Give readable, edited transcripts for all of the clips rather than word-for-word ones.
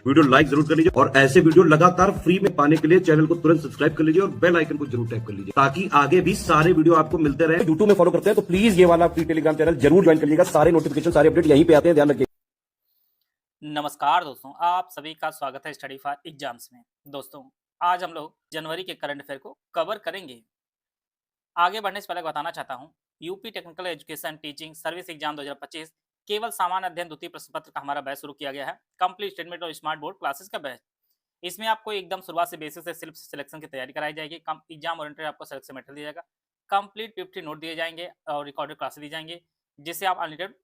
Video like जरूर कर लीजिए और ऐसे वीडियो लगातार फ्री में पाने के लिए चैनल को तुरंत सब्सक्राइब कर लीजिए और बेल आइकन को जरूर टैप कर लीजिए ताकि आगे भी सारे वीडियो आपको मिलते रहे। यूट्यूब में फॉलो करते हैं तो प्लीज ये वाला फ्री टेलीग्राम चैनल जरूर ज्वाइन कर लीजिएगा। सारे नोटिफिकेशन सारे अपडेट यहीं पे आते हैं, ध्यान रखिए। नमस्कार दोस्तों, आप सभी का स्वागत है स्टडी फॉर एग्जाम्स में। दोस्तों, आज हम लोग जनवरी के करंट अफेयर को कवर करेंगे। आगे बढ़ने से पहले बताना चाहता हूं, UP technical education teaching service exam 2025 केवल सामान्य अध्ययन द्वितीय प्रश्न पत्र का हमारा बैच शुरू किया गया है। कंप्लीट स्टेटमेंट और स्मार्ट बोर्ड क्लासेस का बैच। इसमें आपको एकदम शुरुआत से बेसिक से सिर्फ सिलेक्शन की तैयारी कराई जाएगी। एग्जाम ओरिएंटेड आपको सिलेक्शन मटेरियल दिया जाएगा। कंप्लीट 50 नोट दिए जाएंगे और रिकॉर्डेड क्लासेस दी जाएंगे, जिससे आप अनलिमिटेड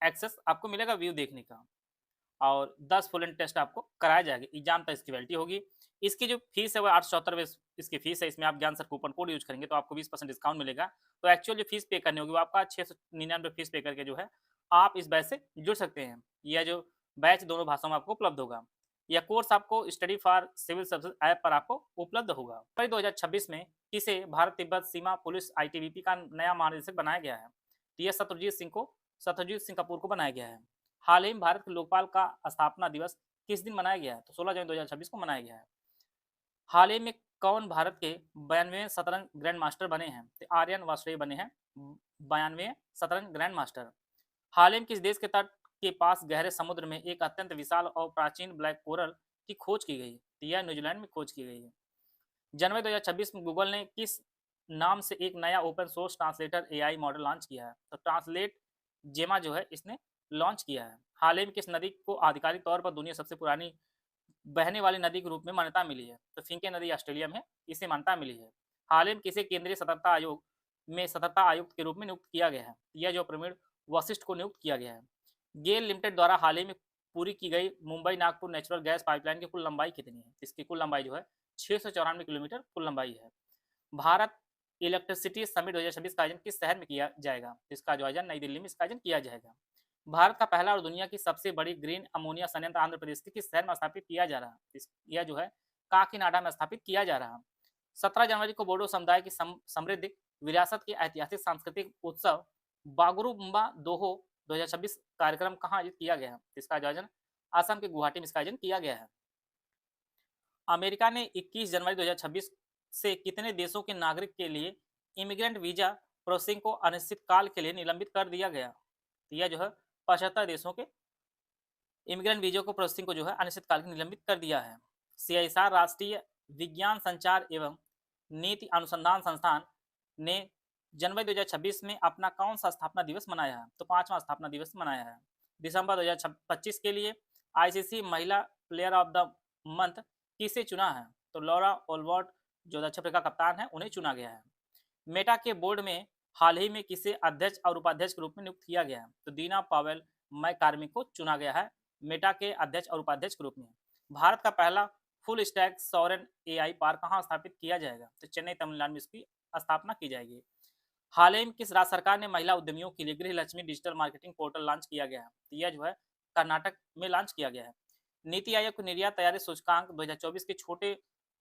एक्सेस आपको मिलेगा व्यू देखने का। और 10 फुल एंड टेस्ट आपको कराया जाएगा। एग्जाम तक इसकी वैलिडिटी होगी। इसकी जो फीस है वो 874 इसकी फीस है। इसमें आप ज्ञान सर कूपन कोड यूज करेंगे तो आपको 20% डिस्काउंट मिलेगा। तो एक्चुअल जो फीस पे करनी होगी वो आपका 699 फीस पे करके जो है आप इस बैच से जुड़ सकते हैं। यह जो बैच दोनों भाषाओं में आपको उपलब्ध होगा। यह कोर्स आपको study for civil service app पर आपको उपलब्ध होगा। फरवरी 2026 में किसे भारत तिब्बत सीमा पुलिस ITBP का नया महानिदेशक बनाया गया है। टी सत्यजीत सिंह कपूर को बनाया गया है। हाल ही में भारत के लोकपाल का स्थापना दिवस किस दिन मनाया गया है? तो 16 जनवरी 2026 को मनाया गया है। हाल ही में कौन भारत के 92वें शतरंज ग्रैंड मास्टर बने हैं? तो आर्यन वासुदेव बने हैं 92वें शतरंज ग्रैंड मास्टर। हाल ही में किस देश के तट के पास गहरे समुद्र में एक अत्यंत विशाल और प्राचीन ब्लैक कोरल की खोज की गई? तो यह न्यूजीलैंड में खोज की गई है। जनवरी 2026 में गूगल ने किस नाम से एक नया open source translator AI model launch किया है? तो ट्रांसलेट जेमा जो है इसने लॉन्च किया है। हाल ही में किस नदी को आधिकारिक तौर पर दुनिया सबसे पुरानी बहने वाली नदी के रूप में मान्यता मिली है? तो फिंके नदी ऑस्ट्रेलिया में इसे मान्यता मिली है। हाल ही में किसे केंद्रीय सतर्कता आयोग में सतर्कता आयुक्त के रूप में नियुक्त किया गया है? यह जो प्रवीण वशिष्ठ को नियुक्त किया गया है। गेल लिमिटेड द्वारा हाल ही में पूरी की गई Mumbai Nagpur natural gas pipeline की कुल लंबाई कितनी है? इसकी कुल लंबाई जो है 694 किलोमीटर कुल लंबाई है। भारत इलेक्ट्रिसिटी समिट 2026 का आयोजन किस शहर में किया जाएगा? इसका जो आयोजन नई दिल्ली में इसका आयोजन किया जाएगा। भारत का पहला और दुनिया की सबसे बड़ी ग्रीन अमोनिया संयंत्र आंध्र प्रदेश के किस शहर में स्थापित किया जा रहा है? यह जो है काकीनाडा में स्थापित किया जा रहा है। 17 जनवरी को बोडो समुदाय की समृद्ध विरासत के ऐतिहासिक सांस्कृतिक उत्सव बागुरुम्बा दोहो 2026 कार्यक्रम कहाँ आयोजित किया गया है? इसका आयोजन असम के गुवाहाटी में इसका आयोजन किया गया है। अमेरिका ने 21 जनवरी 2026 से कितने देशों के नागरिक के लिए इमिग्रेंट वीजा प्रोसेसिंग को अनिश्चित काल के लिए निलंबित कर दिया गया? यह जो है 75 देशों के इमिग्रेंट वीजा को प्रोसेसिंग को जो है अनिश्चित काल के लिए निलंबित कर दिया है। CISR राष्ट्रीय विज्ञान संचार एवं नीति अनुसंधान संस्थान ने जनवरी 2026 में अपना कौन सा स्थापना दिवस मनाया है? तो 5वां स्थापना दिवस मनाया है। दिसंबर 2025 के लिए ICC महिला प्लेयर ऑफ द मंथ किसे चुना है? तो लॉरा ओलवर्ट जो दक्षिण अफ्रीका कप्तान है उन्हें चुना गया है। मेटा के बोर्ड में हाल ही में किसे अध्यक्ष और उपाध्यक्ष के रूप में नियुक्त किया गया है? तो दीना पावेल मैकार्मिक को चुना गया है मेटा के अध्यक्ष और उपाध्यक्ष के रूप में। भारत का पहला full stack sovereign AI park कहाँ स्थापित किया जाएगा? तो चेन्नई तमिलनाडु में इसकी स्थापना की जाएगी। हाल ही में किस राज्य सरकार ने महिला उद्यमियों के लिए गृह Lakshmi digital marketing portal launch किया गया है? तो यह जो है कर्नाटक में लॉन्च किया गया है। नीति आयोग को निर्यात तैयारी सूचकांक 2024 के छोटे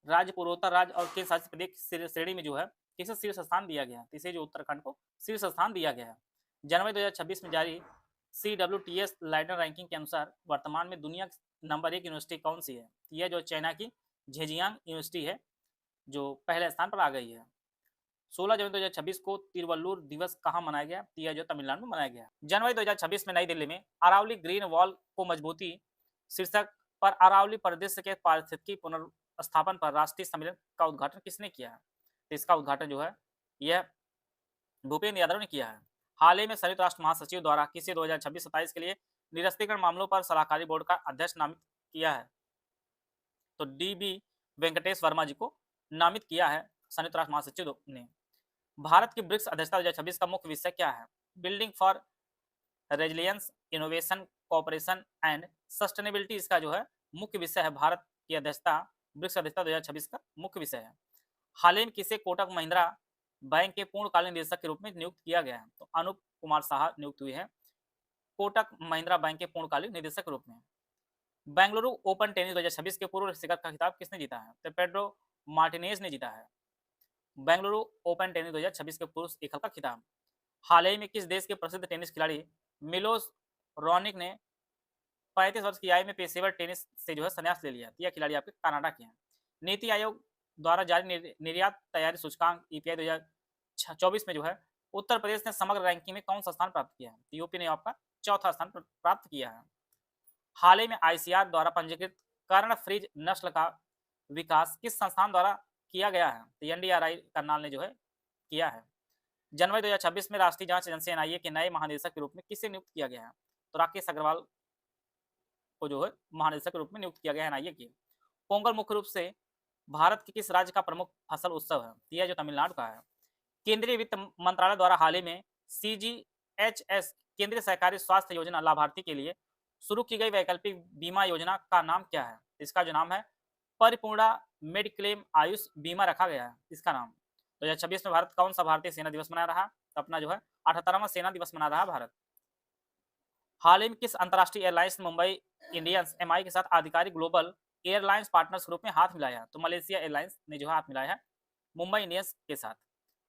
राज्य पूर्वोत्तर राज्य और केंद्र शासित प्रदेश श्रेणी में जो है किसे शीर्ष स्थान दिया गया है? इसे जो उत्तराखंड को शीर्ष स्थान दिया गया है। जनवरी 2026 में जारी CWTS लाइडन रैंकिंग के अनुसार वर्तमान में दुनिया नंबर 1 यूनिवर्सिटी कौन सी है? यह जो चाइना की झेजियांग यूनिवर्सिटी है जो पहले स्थान पर आ गई है। 16 जनवरी 2026 को तिरुवल्लुर दिवस कहाँ मनाया गया? यह जो तमिलनाडु में मनाया गया। जनवरी 2026 में नई दिल्ली में अरावली ग्रीन वॉल को मजबूती शीर्षक पर अरावली परिदृश्य के पारिस्थितिकी पुनर्स्थापन पर राष्ट्रीय सम्मेलन का उद्घाटन किसने किया है? तो इसका उद्घाटन जो है यह भूपेंद्र यादव ने किया है। हाल ही में संयुक्त राष्ट्र महासचिव द्वारा किसे 2026-27 के लिए निरस्त्रीकरण मामलों पर सलाहकारी बोर्ड का अध्यक्ष नामित किया है? तो DB वेंकटेश वर्मा जी को नामित किया है संयुक्त राष्ट्र महासचिव ने। भारत की ब्रिक्स अध्यक्षता 2026 का मुख्य विषय क्या है? Building for resilience, innovation, cooperation and sustainability इसका जो है मुख्य विषय है। भारत की अध्यक्षता ब्रिक्स अध्यक्षता 2026 का मुख्य विषय है। हाल ही में किसे कोटक महिंद्रा बैंक के पूर्णकालीन निदेशक के रूप में नियुक्त किया गया है? तो अनूप कुमार साहा नियुक्त हुए हैं कोटक महिंद्रा बैंक के पूर्णकालीन निदेशक के रूप में। बेंगलुरु ओपन टेनिस 2026 के पूर्व शिखर का खिताब किसने जीता है? तो पेड्रो मार्टिनेज ने जीता है बेंगलुरु ओपन टेनिस 2026 के पुरुष एकल का खिताब। हाल ही में किस देश के प्रसिद्ध टेनिस खिलाड़ी मिलोस रॉनिक ने 35 वर्ष की आयु में पेशेवर टेनिस से जो है संन्यास ले लिया। यह खिलाड़ी आपके कनाडा के हैं। नीति आयोग द्वारा जारी निर्यात तैयारी सूचकांक ईपीआई 2024 में जो है उत्तर प्रदेश ने समग्र रैंकिंग में कौन सा स्थान प्राप्त किया है? यूपी ने आपका चौथा स्थान प्राप्त किया है। हाल ही में आईसीआर द्वारा पंजीकृत कर्ण फ्रीज नस्ल का विकास किस संस्थान द्वारा किया गया है? तो एनडीआरआई करनाल ने जो है किया है। जनवरी 2026 में राष्ट्रीय जांच एजेंसी एनआईए के नए महानिदेशक के रूप में किसे नियुक्त किया गया है? तो राकेश अग्रवाल को जो है महानिदेशक के रूप में नियुक्त किया गया है एनआईए के। पोंगल मुख्य रूप से भारत के किस राज्य का प्रमुख फसल उत्सव है? यह जो तमिलनाडु का है। केंद्रीय वित्त मंत्रालय द्वारा हाल ही में सीजीएचएस केंद्रीय सहकारी स्वास्थ्य योजना लाभार्थी के लिए शुरू की गई वैकल्पिक बीमा योजना का नाम क्या है? इसका जो नाम है परिपूर्णा मेडिक्लेम आयुष बीमा रखा गया है इसका नाम। 2026 में भारत कौन सा भारतीय सेना दिवस मना रहा? अपना जो है 78वां सेना दिवस मना रहा भारत। हाल ही में किस अंतर्राष्ट्रीय एयरलाइंस ने मुंबई इंडियंस एमआई के साथ आधिकारिक ग्लोबल एयरलाइंस पार्टनर्स ग्रुप में हाथ मिलाया? तो मलेशिया एयरलाइंस ने जो हाथ मिलाया है मुंबई इंडियंस के साथ।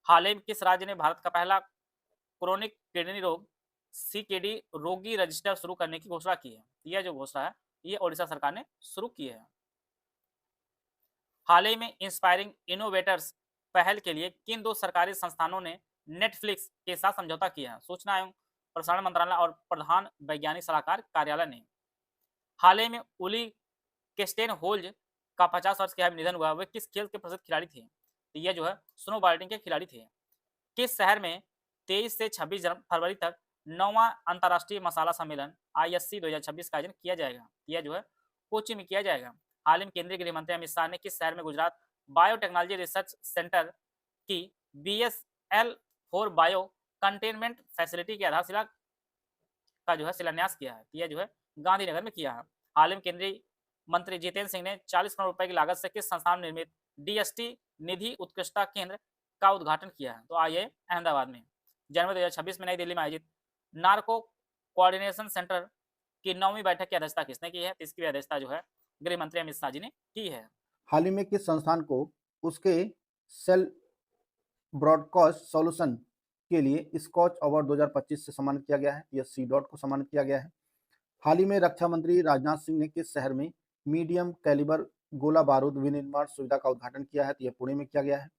हाल ही में किस राज्य ने भारत का पहला क्रोनिक किडनी रोग सीकेडी रोगी रजिस्टर शुरू करने की घोषणा की है? यह जो घोषणा है ये ओडिशा सरकार ने शुरू की है। हाल ही में इंस्पायरिंग इनोवेटर्स पहल के लिए किन दो सरकारी संस्थानों ने नेटफ्लिक्स के साथ समझौता किया है? सूचना एवं प्रसारण मंत्रालय और प्रधान वैज्ञानिक सलाहकार कार्यालय ने। हाल ही में उली केस्टेन होल्ज का 50 वर्ष की आयु में निधन हुआ। वे किस खेल के प्रसिद्ध खिलाड़ी थे? तो यह जो है स्नो बोर्डिंग के खिलाड़ी थे। किस शहर में 23 से 26 फरवरी तक 9वां अंतर्राष्ट्रीय मसाला सम्मेलन आईएससी 2026 का आयोजन किया जाएगा? यह जो है कोची में किया जाएगा। हाल ही में केंद्रीय गृह मंत्री अमित शाह ने किस शहर में गुजरात बायोटेक्नोलॉजी रिसर्च सेंटर की BSL-4 बायो कंटेनमेंट फैसिलिटी की आधारशिला का जो है शिलान्यास किया है? यह जो है गांधीनगर में किया है। हाल ही में केंद्रीय मंत्री जितेंद्र सिंह ने 40 करोड़ रुपए की लागत से किस संस्थान में निर्मित डीएसटी निधि उत्कृष्टता केंद्र का उद्घाटन किया है? तो आइए अहमदाबाद में। जनवरी 2026 में नई दिल्ली में आयोजित नार्को कोऑर्डिनेशन सेंटर की 9वीं बैठक की अध्यक्षता किसने की है? इसकी अध्यक्षता जो है गृह मंत्री अमित शाह जी ने की है। हाल ही में किस संस्थान को उसके सेल ब्रॉडकास्ट सॉल्यूशन के लिए स्कॉच अवार्ड 2025 से सम्मानित किया गया है? यह C.DOT को सम्मानित किया गया है। हाल ही में रक्षा मंत्री राजनाथ सिंह ने किस शहर में मीडियम कैलिबर गोला बारूद विनिर्माण सुविधा का उद्घाटन किया है? तो यह पुणे में किया गया है।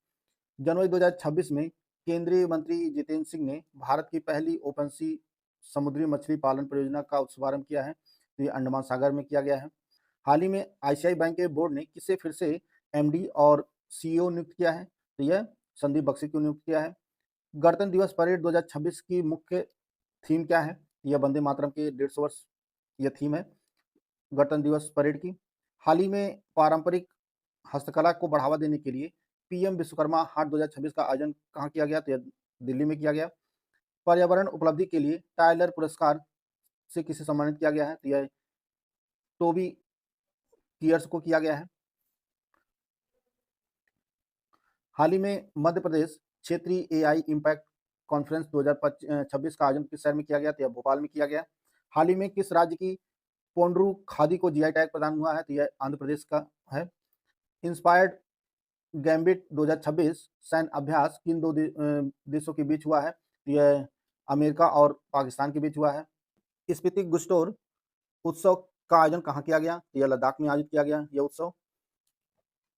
जनवरी 2026 में केंद्रीय मंत्री जितेंद्र सिंह ने भारत की पहली ओपन सी समुद्री मछली पालन परियोजना का शुभारंभ किया है? तो यह अंडमान सागर में किया गया है। हाल ही में आईसीआई बैंक के बोर्ड ने किसे फिर से एमडी और सीईओ नियुक्त किया है? तो यह संदीप बख्शी को नियुक्त किया है। गणतंत्र दिवस परेड 2026 की मुख्य थीम क्या है? यह वंदे मातरम के 150 वर्ष यह थीम है गणतंत्र दिवस परेड की। हाल ही में पारंपरिक हस्तकला को बढ़ावा देने के लिए पीएम विश्वकर्मा हाट 2026 का आयोजन कहाँ किया गया? तो यह दिल्ली में किया गया। पर्यावरण उपलब्धि के लिए टाइलर पुरस्कार से किसे सम्मानित किया गया है? तो यह टोबी कियर्स को किया गया है। हाल ही में मध्य प्रदेश क्षेत्रीय एआई इम्पैक्ट कॉन्फ्रेंस 2026 का आयोजन किस शहर में किया गया? तो यह भोपाल में किया गया। हाल ही में किस राज्य की पोंड्रू खादी को जीआई टैग प्रदान हुआ है? तो यह आंध्र प्रदेश का है। इंस्पायर्ड गैम्बिट 2026 सैन्य अभ्यास किन दो देशों के बीच हुआ है? तो यह अमेरिका और पाकिस्तान के बीच हुआ है। स्पीति गुस्टोर उत्सव का आयोजन कहाँ किया गया? तो यह लद्दाख में आयोजित किया गया यह उत्सव।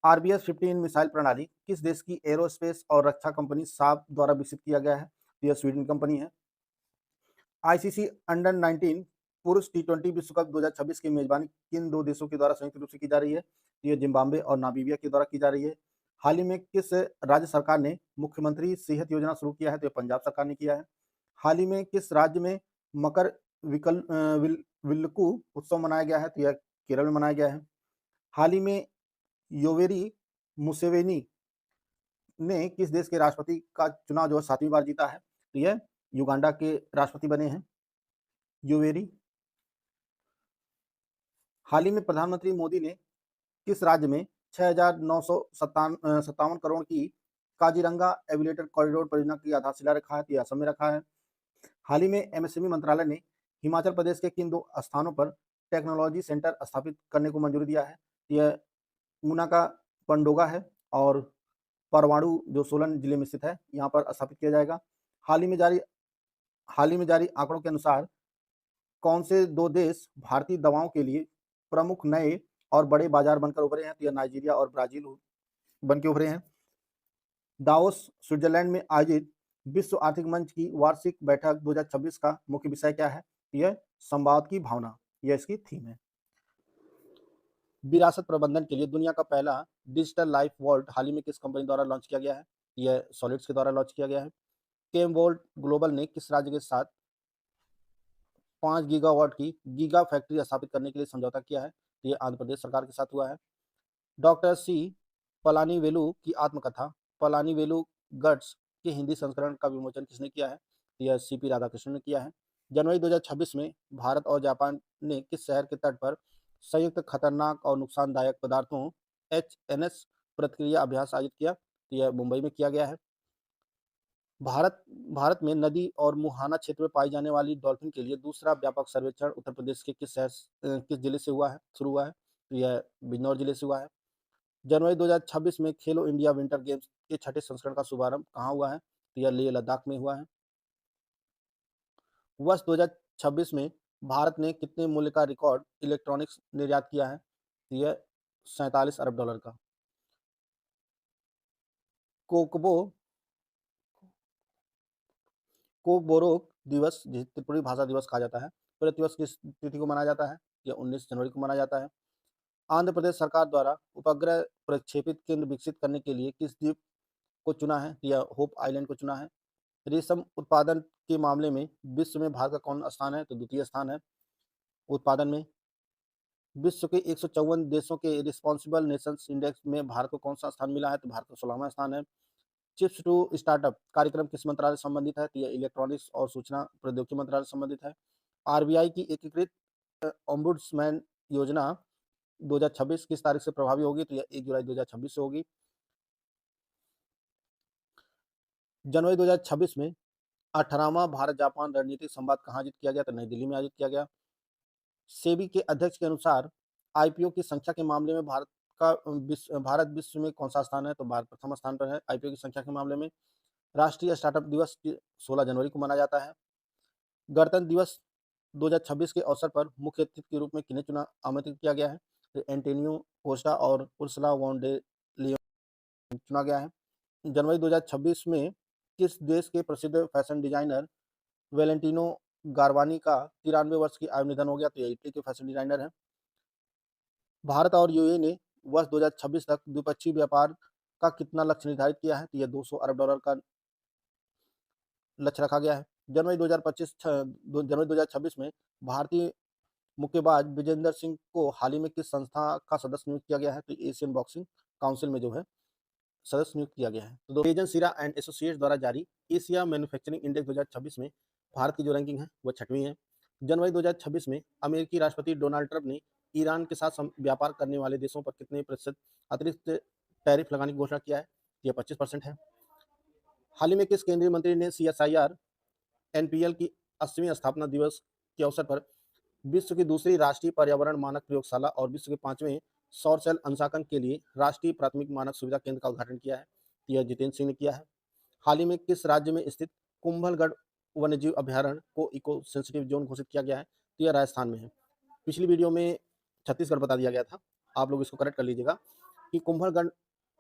RBS-15 मिसाइल प्रणाली किस देश की एरोस्पेस और रक्षा कंपनी साब द्वारा विकसित किया गया है? तो यह स्वीडन कंपनी है। आईसीसी अंडर 19 पुरुष T20 विश्व कप 2026 की मेजबानी किन दो देशों के द्वारा संयुक्त रूप से की जा रही है? यह जिम्बाब्वे और नामीबिया के द्वारा की जा रही है। हाल ही में किस राज्य सरकार ने मुख्यमंत्री सेहत योजना शुरू किया है? तो यह पंजाब सरकार ने किया है। हाल ही में किस राज्य में मकर विल्लुकु उत्सव मनाया गया है? तो यह केरल में मनाया गया है। हाल ही में योवेरी मुसेवेनी ने किस देश के राष्ट्रपति का चुनाव जो है 7वीं बार जीता है? तो यह युगांडा के राष्ट्रपति बने हैं योवेरी। हाल ही में प्रधानमंत्री मोदी ने किस राज्य में 6,957 करोड़ की काजीरंगा एविएटर कॉरिडोर परियोजना की आधारशिला रखा है? तो यह असम में रखा है। हाल ही में एमएसएमई मंत्रालय ने हिमाचल प्रदेश के किन दो स्थानों पर टेक्नोलॉजी सेंटर स्थापित करने को मंजूरी दिया है? यह ऊना का पंडोगा है और परवाणु जो सोलन जिले में स्थित है यहाँ पर स्थापित किया जाएगा। हाल ही में जारी आंकड़ों के अनुसार कौन से दो देश भारतीय दवाओं के लिए प्रमुख नए और बड़े बाजार बनकर उभरे हैं? तो यह नाइजीरिया और ब्राजील बन के उभरे हैं। दावोस स्विट्जरलैंड में आयोजित विश्व आर्थिक मंच की वार्षिक बैठक 2026 का मुख्य विषय क्या है? यह संवाद की भावना, यह इसकी थीम है। विरासत प्रबंधन के लिए दुनिया का पहला डिजिटल लाइफ वॉल्ट हाल ही में किस कंपनी द्वारा लॉन्च किया गया है? यह सॉलिड्स के द्वारा लॉन्च किया गया है। केम वोल्ट ग्लोबल ने किस राज्य के साथ 5 गीगावाट की गीगा फैक्ट्री स्थापित करने के लिए समझौता किया है? तो यह आंध्र प्रदेश सरकार के साथ हुआ है। डॉक्टर सी पलानीवेलु की आत्मकथा पलानीवेलु गट्स के हिंदी संस्करण का विमोचन किसने किया है? यह सीपी राधाकृष्णन ने किया है। जनवरी 2026 में भारत और जापान ने किस शहर के तट पर संयुक्त खतरनाक और नुकसानदायक पदार्थों HNS प्रतिक्रिया अभ्यास आयोजित किया? तो यह मुंबई में किया गया है। भारत में नदी और मुहाना क्षेत्र में पाई जाने वाली डॉल्फिन के लिए दूसरा व्यापक सर्वेक्षण उत्तर प्रदेश के किस जिले से शुरू हुआ है? तो यह बिजनौर जिले से हुआ है। जनवरी 2026 में खेलो इंडिया विंटर गेम्स के 6ठे संस्करण का शुभारंभ कहाँ हुआ है? तो यह लेह लद्दाख में हुआ है। वर्ष 2026 में भारत ने कितने मूल्य का रिकॉर्ड इलेक्ट्रॉनिक्स निर्यात किया है? तो यह $47 अरब का। कोकबोरोक दिवस जिसे त्रिपुरी भाषा दिवस कहा जाता है, प्रतिवर्ष किस तिथि को मनाया जाता है? यह 19 जनवरी को मनाया जाता है। आंध्र प्रदेश सरकार द्वारा उपग्रह प्रक्षेपित केंद्र विकसित करने के लिए किस द्वीप को चुना है? यह होप आइलैंड को चुना है। रेशम उत्पादन के मामले में विश्व में भारत का कौन स्थान है? तो द्वितीय स्थान है उत्पादन में। विश्व के 154 देशों के रिस्पॉन्सिबल नेशंस इंडेक्स में भारत को कौन सा स्थान मिला है? तो भारत का 16वां स्थान है। चिप्स टू स्टार्टअप कार्यक्रम किस मंत्रालय से संबंधित है? तो यह इलेक्ट्रॉनिक्स और सूचना प्रौद्योगिकी मंत्रालय से संबंधित है। आरबीआई की एकीकृत ओम्बुड्समैन योजना 2026 किस तारीख से प्रभावी होगी? तो यह 1 जुलाई 2026 से होगी। जनवरी 2026 में 18वां भारत जापान रणनीतिक संवाद कहाँ आयोजित किया गया? तो नई दिल्ली में आयोजित किया गया। सेबी के अध्यक्ष के अनुसार आईपीओ की संख्या के मामले में भारत विश्व में कौन सा स्थान है? तो भारत प्रथम स्थान पर है आईपीओ की संख्या के मामले में। राष्ट्रीय स्टार्टअप दिवस 16 जनवरी को मनाया जाता है। गणतंत्र दिवस 2026 के अवसर पर मुख्य अतिथि के रूप में किन्हें आमंत्रित किया गया है? तो एंटोनियो कोस्टा और उर्सुला वॉन डे लियोन चुना गया है। जनवरी 2026 में किस देश के प्रसिद्ध फैशन डिजाइनर वेलेंटिनो गारवानी का 93 वर्ष की आयु निधन हो गया? तो यह इटली के फैशन डिजाइनर हैं। भारत और यूएई ने वर्ष 2026 तक द्विपक्षीय व्यापार का कितना लक्ष्य निर्धारित किया है? तो यह $200 अरब का लक्ष्य रखा गया है। जनवरी 2026 में भारतीय मुक्केबाज विजेंदर सिंह को हाल ही में किस संस्था का सदस्य नियुक्त किया गया है? तो एशियन बॉक्सिंग काउंसिल में जो है सदस्य नियुक्त किया गया है। तो एजेंट सीरा एंड एसोसिएट्स द्वारा जारी एशिया मैन्युफैक्चरिंग इंडेक्स 2026 में भारत की जो रैंकिंग है वो 6वीं है। जनवरी 2026 में अमेरिकी राष्ट्रपति डोनाल्ड ट्रंप ने ईरान के साथ व्यापार करने वाले देशों पर कितने प्रतिशत अतिरिक्त टैरिफ लगाने की घोषणा किया है? यह 25% है। हाल ही में किस केंद्रीय मंत्री ने CSIR NPL की 80वीं स्थापना दिवस के अवसर पर विश्व की दूसरी राष्ट्रीय पर्यावरण मानक प्रयोगशाला और विश्व के 5वें सौर सेल अंशांकन के लिए राष्ट्रीय प्राथमिक मानक सुविधा केंद्र का उद्घाटन किया है? यह जितेंद्र सिंह ने किया है। हाल ही में किस राज्य में स्थित कुंभलगढ़ वन्यजीव अभ्यारण्य को इको सेंसिटिव जोन घोषित किया गया है? तो यह राजस्थान में है। पिछली वीडियो में छत्तीसगढ़ बता दिया गया था, आप लोग इसको करेक्ट कर लीजिएगा कि कुंभलगढ़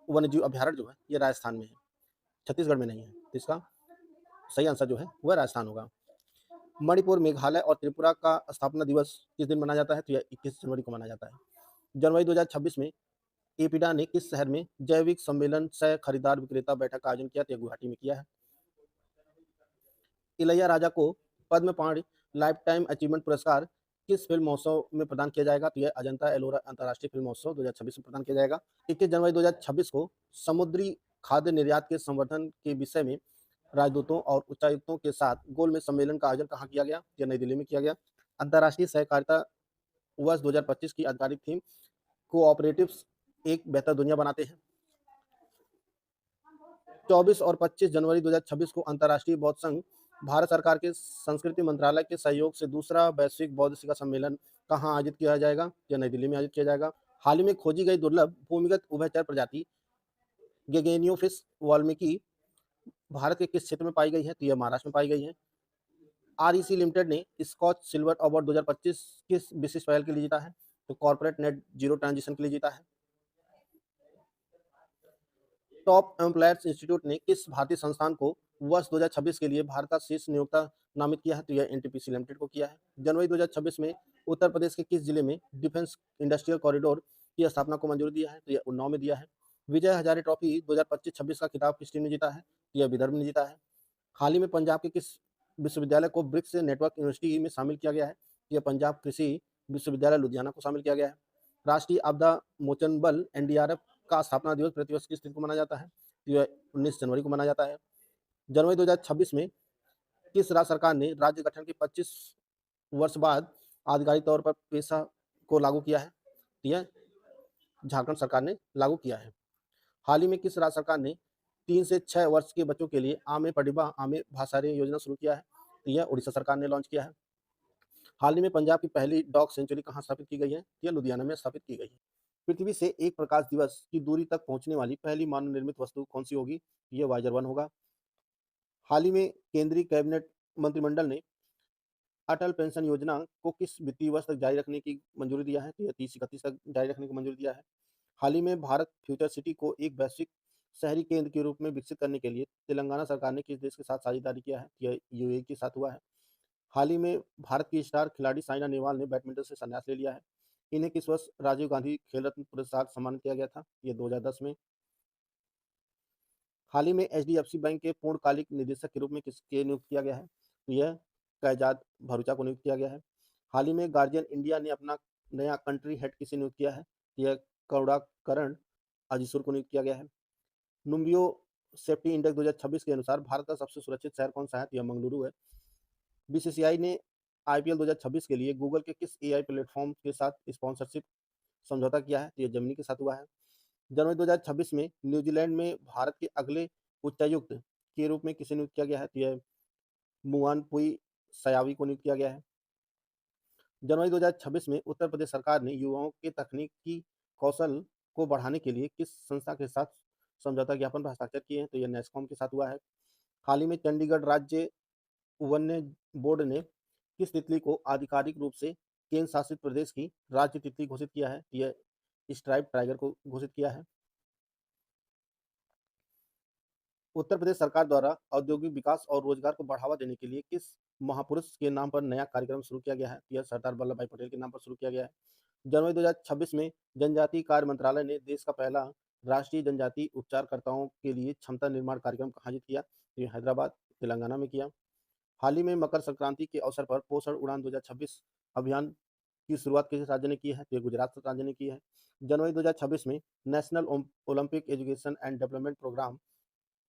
वन्यजीव अभ्यारण्य जो है यह राजस्थान में है, छत्तीसगढ़ में नहीं है। तो इसका सही आंसर जो है वह राजस्थान होगा। मणिपुर, मेघालय और त्रिपुरा का स्थापना दिवस किस दिन मनाया जाता है? तो यह 21 जनवरी को मनाया जाता है। जनवरी 2026 में एपीडा ने किस शहर में जैविक सम्मेलन सह खरीदार विक्रेता बैठक का आयोजन किया? तो गुवाहाटी में किया है। इलैयाराजा को पद्म पाणि लाइफ टाइम अचीवमेंट पुरस्कार किस फिल्म महोत्सव में प्रदान किया जाएगा? तो यह अजंता एलोरा अंतर्राष्ट्रीय फिल्म महोत्सव 2026 में प्रदान किया जाएगा। 21 जनवरी 2026 को समुद्री खाद्य निर्यात के संवर्धन के विषय में राजदूतों और उच्चायुक्तों के साथ गोलमेज सम्मेलन का आयोजन कहाँ किया गया? यह नई दिल्ली में किया गया। अंतर्राष्ट्रीय सहकारिता वर्ष 2025 की आधिकारिक थीम कोऑपरेटिव्स एक बेहतर दुनिया बनाते हैं। 24 और 25 जनवरी 2026 को अंतर्राष्ट्रीय बौद्ध संघ भारत सरकार के संस्कृति मंत्रालय के सहयोग से दूसरा वैश्विक बौद्ध शिखर सम्मेलन कहाँ आयोजित किया जाएगा? यह नई दिल्ली में आयोजित किया जाएगा। हाल ही में खोजी गई दुर्लभ भूमिगत उभयचर प्रजाति गेगेनियोफिस वाल्मीकि भारत के किस क्षेत्र में पाई गई है? तो यह महाराष्ट्र में पाई गई है। आरईसी लिमिटेड ने स्कॉच सिल्वर अवार्ड 2025 किस विशिष्ट पहल के लिए जीता है? तो कॉर्पोरेट नेट जीरो ट्रांजिशन के लिए जीता है। टॉप एम्प्लॉयर्स इंस्टीट्यूट ने किस भारतीय संस्थान को वर्ष 2026 के लिए भारत का शीर्ष नियोक्ता नामित किया है? तो यह एनटीपीसी लिमिटेड को किया है। जनवरी 2026 में उत्तर प्रदेश के किस जिले में डिफेंस इंडस्ट्रियल कॉरिडोर की स्थापना को मंजूरी दिया है? तो यह उन्नाव में दिया है। विजय हजारे ट्रॉफी 2025-26 का खिताब किस टीम ने जीता है? तो यह विदर्भ ने जीता है। हाल ही में पंजाब के किस विश्वविद्यालय को ब्रिक्स नेटवर्क यूनिवर्सिटी में शामिल किया गया है? यह पंजाब कृषि विश्वविद्यालय लुधियाना को शामिल किया गया है। राष्ट्रीय आपदा मोचन बल एनडीआरएफ का स्थापना दिवस प्रतिवर्ष किस दिन को मनाया जाता है? तो यह 19 जनवरी को मनाया जाता है। जनवरी 2026 में किस राज्य सरकार ने राज्य गठन के 25 वर्ष बाद आधिकारिक तौर पर पेशा को लागू किया है? तो यह झारखंड सरकार ने लागू किया है। हाल ही में किस राज्य सरकार ने 3 से 6 वर्ष के बच्चों के लिए आमे पढ़िबा आमे भाषारे योजना शुरू किया है? तो यह उड़ीसा सरकार ने लॉन्च किया है। हाल ही में पंजाब की पहली डॉग सेंचुरी कहाँ स्थापित की गई है? यह लुधियाना में स्थापित की गई है। पृथ्वी से एक प्रकाश दिवस की दूरी तक पहुंचने वाली पहली मानव निर्मित वस्तु कौन सी होगी? यह वाइजर 1 होगा। हाल ही में केंद्रीय कैबिनेट मंत्रिमंडल ने अटल पेंशन योजना को किस वित्तीय वर्ष तक जारी रखने की मंजूरी दिया है? तो यह 30-31 तक जारी रखने की मंजूरी दिया है। हाल ही में भारत फ्यूचर सिटी को एक वैश्विक शहरी केंद्र के रूप में विकसित करने के लिए तेलंगाना सरकार ने किस देश के साथ साझेदारी किया है? यह यूएई के साथ हुआ है। हाल ही में भारत की स्टार खिलाड़ी साइना नेहवाल ने बैडमिंटन से संन्यास ले लिया है। इन्हें किस वर्ष राजीव गांधी खेल रत्न पुरस्कार सम्मानित किया गया था? ये 2010 में। हाल ही में एचडीएफसी बैंक के पूर्णकालिक निदेशक के रूप में किसके नियुक्त किया गया है? तो यह कैजाद भरूचा को नियुक्त किया गया है। हाल ही में गार्जियन इंडिया ने अपना नया कंट्री हेड किसे नियुक्त किया है? यह करुणाकरण अजीसुर को नियुक्त किया गया है। नुम्बियो सेफ्टी इंडेक्स 2026 के अनुसार भारत का सबसे सुरक्षित शहर कौन सा है? तो यह मंगलुरु है। बीसीसीआई ने आईपीएल 2026 के लिए गूगल के किस एआई प्लेटफॉर्म के साथ स्पॉन्सरशिप समझौता किया है? तो यह जेमिनी के साथ हुआ है। जनवरी 2026 में न्यूजीलैंड में भारत के अगले उच्चायुक्त के रूप में किसे नियुक्त किया गया है? तो यह मुआन पुई सयावी को नियुक्त किया गया है। जनवरी 2026 में उत्तर प्रदेश सरकार ने युवाओं के तकनीकी कौशल को बढ़ाने के लिए किस संस्था के साथ समझौता ज्ञापन पर हस्ताक्षर किए हैं? तो यह नेस्कॉम के साथ हुआ है। हाल ही में चंडीगढ़ राज्य वन्य बोर्ड ने किस तितली को आधिकारिक रूप से केंद्र शासित प्रदेश की राज्य तितली घोषित किया है? यह स्ट्राइप टाइगर को घोषित किया है। उत्तर प्रदेश सरकार द्वारा औद्योगिक विकास और रोजगार को बढ़ावा देने के लिए किस महापुरुष के नाम पर नया कार्यक्रम शुरू किया गया है? यह सरदार वल्लभ भाई पटेल के नाम पर शुरू किया गया है। जनवरी 2026 में जनजातीय कार्य मंत्रालय ने देश का पहला राष्ट्रीय जनजातीय उपचारकर्ताओं के लिए क्षमता निर्माण कार्यक्रम कहाँ आयोजित किया? ये हैदराबाद तेलंगाना में किया। हाल ही में मकर संक्रांति के अवसर पर पोषण उड़ान 2026 अभियान की शुरुआत किस राज्य ने की है? तो ये गुजरात राज्य ने की है। जनवरी 2026 में national olympic education and development programme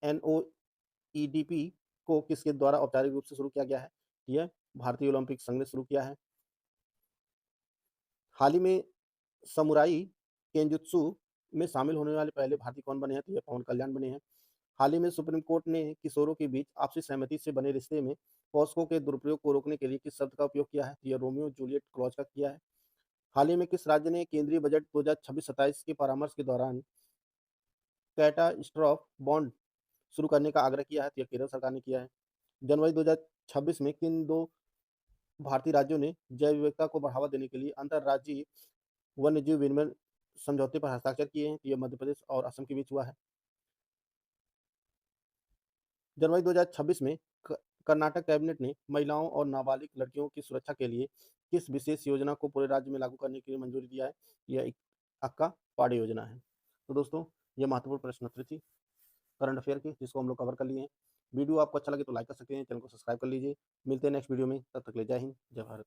NOEDP को किसके द्वारा औपचारिक रूप से शुरू किया गया है? यह भारतीय ओलंपिक संघ ने शुरू किया है। हाल ही में समुराई केंजुत्सु में शामिल होने वाले पहले भारतीय कौन बने हैं? तो यह पवन कल्याण बने हैं। हाल ही में सुप्रीम कोर्ट ने किशोरों के बीच आपसी सहमति से बने रिश्ते में पॉस्को के दुरुपयोग को रोकने के लिए किस शब्द का उपयोग किया है? तो यह रोमियो जूलियट क्लॉज का किया है। हाल ही में किस राज्य ने केंद्रीय बजट 2026-27 के परामर्श के दौरान कैटास्ट्रॉफ बॉन्ड शुरू करने का आग्रह किया है? तो यह केरल सरकार ने किया है। जनवरी 2026 में किन 2 भारतीय राज्यों ने जैव विविधता को बढ़ावा देने के लिए अंतर्राज्यीय वन्यजीव विनिमय समझौते पर हस्ताक्षर किए हैं? तो यह मध्य प्रदेश और असम के बीच हुआ है। जनवरी 2026 में कर्नाटक कैबिनेट ने महिलाओं और नाबालिग लड़कियों की सुरक्षा के लिए किस विशेष योजना को पूरे राज्य में लागू करने के लिए मंजूरी दिया है? यह एक अक्का पाड़े योजना है। तो दोस्तों, ये महत्वपूर्ण प्रश्नोत्तरी थी करंट अफेयर की, जिसको हम लोग कवर कर लिए हैं। वीडियो आपको अच्छा लगे तो लाइक कर सकते हैं, चैनल को सब्सक्राइब कर लीजिए। मिलते हैं नेक्स्ट वीडियो में, तब तक ले जय हिंद, जय भारत।